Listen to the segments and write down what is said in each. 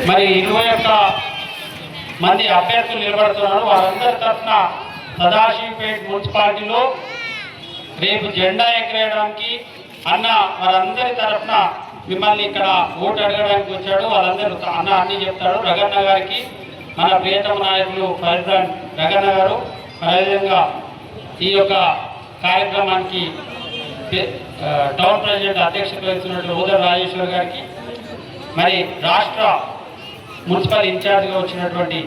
మరి 21 మంది అభ్యర్థులు నిలబడుతున్నారు. వారందరి తరఫున సదాశివపేట మున్సిపాలిటీలో రేపు జెండా ఎగరేయడానికి అన్న వారందరి తరఫున మిమ్మల్ని ఇక్కడ ఓటు అడగడానికి వచ్చాడు. వాళ్ళందరూ అన్న అన్ని చెప్తాడు. రగన్న గారికి మన ప్రియతమ నాయకులు ప్రెసిడెంట్ రగన్న గారు, అదేవిధంగా ఈ యొక్క కార్యక్రమానికి టౌన్ ప్రెసిడెంట్ అధ్యక్షత వహిస్తున్నట్లు ఊదర్ రాజేశ్వర్ గారికి, మరి రాష్ట్ర మున్సిపల్ ఇన్ఛార్జ్గా వచ్చినటువంటి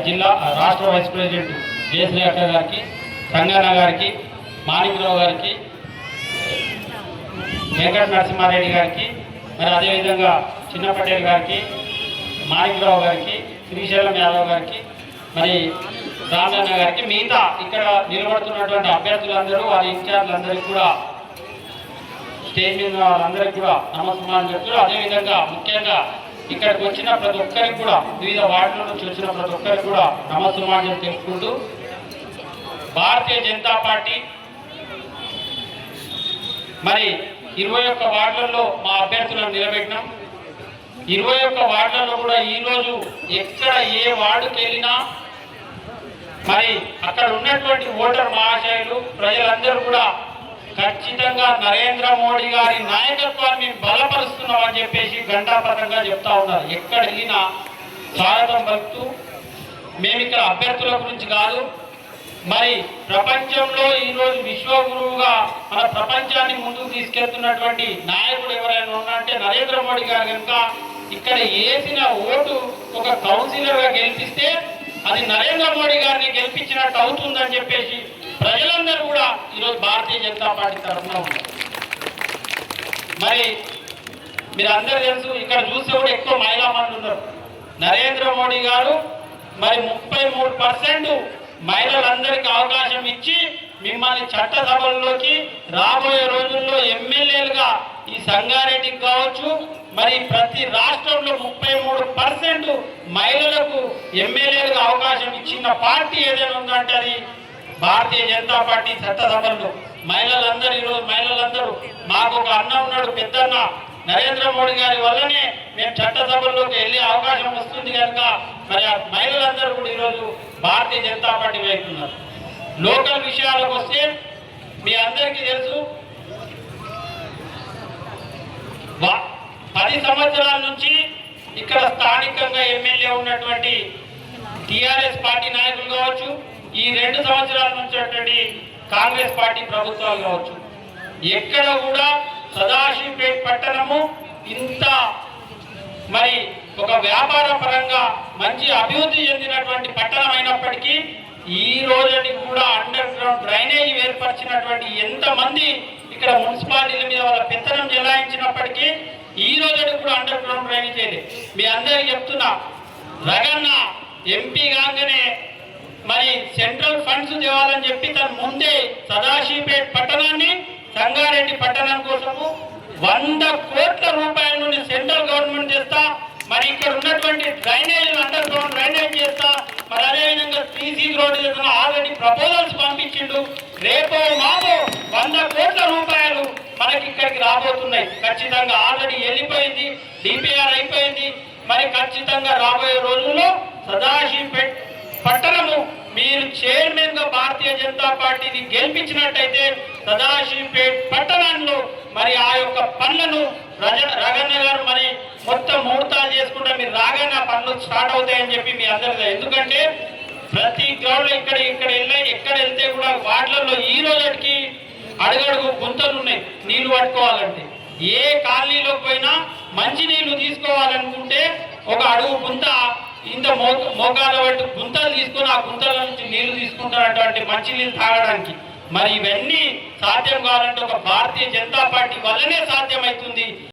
జిల్లా రాష్ట్ర వైస్ ప్రెసిడెంట్ జయశ్రీ గారికి, సంగన్న గారికి, మాణిక్రావు గారికి, వెంకట నరసింహారెడ్డి గారికి, మరి అదేవిధంగా చిన్న పటేల్ గారికి, మాణిక్రావు గారికి, శ్రీశైలం యాదవ్ గారికి, మరి రామన్న గారికి, మిగతా ఇక్కడ నిలబడుతున్నటువంటి అభ్యర్థులందరూ వారి ఇన్ఛార్జ్లందరికీ కూడా స్టేజ్ మీద వాళ్ళందరికీ కూడా నమస్కారం చెప్తారు. అదేవిధంగా ముఖ్యంగా ఇక్కడికి వచ్చిన ప్రతి ఒక్కరికి కూడా వివిధ వార్డుల నుంచి వచ్చిన ప్రతి ఒక్కరికి కూడా నమస్కారం తెలుపుకుంటూ భారతీయ జనతా పార్టీ మరి 21 వార్డులలో మా అభ్యర్థులను నిలబెట్టినాం. 21 వార్డులలో కూడా ఈరోజు ఎక్కడ ఏ వార్డుకి వెళ్ళినా మరి అక్కడ ఉన్నటువంటి ఓటర్ మహాశయులు ప్రజలందరూ కూడా ఖచ్చితంగా నరేంద్ర మోడీ గారి నాయకత్వాన్ని బలపరుస్తున్నామని చెప్పేసి ఘంటాపథంగా చెప్తా ఉన్నారు. ఎక్కడ వెళ్ళినా స్వాగతం పలుకుతూ మేము ఇక్కడ అభ్యర్థుల గురించి కాదు, మరి ప్రపంచంలో ఈరోజు విశ్వగురువుగా మన ప్రపంచాన్ని ముందుకు తీసుకెళ్తున్నటువంటి నాయకుడు ఎవరైనా ఉన్నారంటే నరేంద్ర మోడీ గారు. కనుక ఇక్కడ వేసిన ఓటు ఒక కౌన్సిలర్గా గెలిపిస్తే అది నరేంద్ర మోడీ గారిని గెలిపించినట్టు అవుతుందని చెప్పేసి ప్రజలందరూ కూడా ఈరోజు భారతీయ జనతా పార్టీ తరఫున ఉన్నారు. మరి మీరు అందరూ తెలుసు, ఇక్కడ చూస్తే కూడా ఎక్కువ మహిళా మంది ఉన్నారు. నరేంద్ర మోడీ గారు మరి 33% మహిళలందరికీ అవకాశం ఇచ్చి మిమ్మల్ని చట్టసభల్లోకి రాబోయే రోజుల్లో ఎమ్మెల్యేలుగా ఈ సంగారెడ్డికి కావచ్చు, మరి ప్రతి రాష్ట్రంలో 33% మహిళలకు ఎమ్మెల్యేలుగా అవకాశం ఇచ్చిన పార్టీ ఏదైనా ఉందంటే అది భారతీయ జనతా పార్టీ. చట్టసభల్లో మహిళలందరూ ఈరోజు మహిళలందరూ మాకు ఒక అన్న ఉన్నాడు, పెద్దన్న, నరేంద్ర మోడీ గారి వల్లనే మేము చట్టసభల్లోకి వెళ్ళే అవకాశం వస్తుంది కనుక మరి ఆ మహిళలందరూ కూడా ఈరోజు భారతీయ జనతా పార్టీ వైపు ఉన్నారు. లోకల్ విషయాలకు వస్తే మీ అందరికీ తెలుసు, 10 సంవత్సరాల నుంచి ఇక్కడ స్థానికంగా ఎమ్మెల్యే ఉన్నటువంటి టిఆర్ఎస్ పార్టీ నాయకులు కావచ్చు, ఈ 2 సంవత్సరాల నుంచి కాంగ్రెస్ పార్టీ ప్రభుత్వాలు కావచ్చు, ఎక్కడ కూడా సదాశివపేట పట్టణము ఇంత మరి ఒక వ్యాపార పరంగా మంచి అభివృద్ధి చెందినటువంటి పట్టణం అయినప్పటికీ ఈ రోజుకి కూడా అండర్ గ్రౌండ్ డ్రైనేజ్ ఏర్పరిచినటువంటి ఎంతమంది ఇక్కడ మున్సిపాలిటీల మీద వాళ్ళ పెత్తనం చెలాయించినప్పటికీ ఈ రోజుకి కూడా అండర్ గ్రౌండ్ డ్రైనేజ్ చేయలేదు. మీ అందరికీ చెప్తున్నా, రగన్న ఎంపీ కాగానే మరి సెంట్రల్ ఫండ్స్ తేవాలని చెప్పి తన ముందే సదాశివపేట పట్టణాన్ని సంగారెడ్డి పట్టణం కోసము 100 కోట్ల రూపాయల నుండి సెంట్రల్ గవర్నమెంట్ చేస్తా, మరి ఇక్కడ ఉన్నటువంటి డ్రైనేజ్ అండర్ గ్రౌండ్ డ్రైనేజ్ చేస్తా, మరి అదేవిధంగా 3C రోడ్డు చేస్తున్న ఆల్రెడీ ప్రపోజల్స్ పంపించిండు. రేపో మాపో 100 కోట్ల రూపాయలు మనకి ఇక్కడికి రాబోతున్నాయి. ఖచ్చితంగా ఆల్రెడీ వెళ్ళిపోయింది, డిపిఆర్ అయిపోయింది. మరి ఖచ్చితంగా రాబోయే రోజుల్లో సదాశివపేట పట్టణము మీరు చైర్మన్ గా భారతీయ జనతా పార్టీని గెలిపించినట్టయితే సదాశివపేట పట్టణంలో మరి ఆ యొక్క పనులను రగన్న గారు మరి మొత్తం ముహూర్తాలు చేసుకుంటే మీరు రాగానే ఆ పనులు స్టార్ట్ అవుతాయని చెప్పి మీ అందరికీ. ఎందుకంటే ప్రతి గ్రౌండ్ లో ఎక్కడ వెళ్తే కూడా వార్డులలో ఈ రోజుకి అడుగడుగు గుంతలు ఉన్నాయి. నీళ్లు పట్టుకోవాలంటే ఏ కాలనీలోకి పోయినా మంచి నీళ్లు తీసుకోవాలనుకుంటే ఒక అడుగు గుంత ఇంత మోకాల వంటి గుంతలు తీసుకొని ఆ గుంతల నుంచి నీళ్లు తీసుకుంటున్నటువంటి మంచి నీళ్ళు తాగడానికి. మరి ఇవన్నీ సాధ్యం కావాలంటే ఒక భారతీయ జనతా పార్టీ వల్లనే సాధ్యమవుతుంది.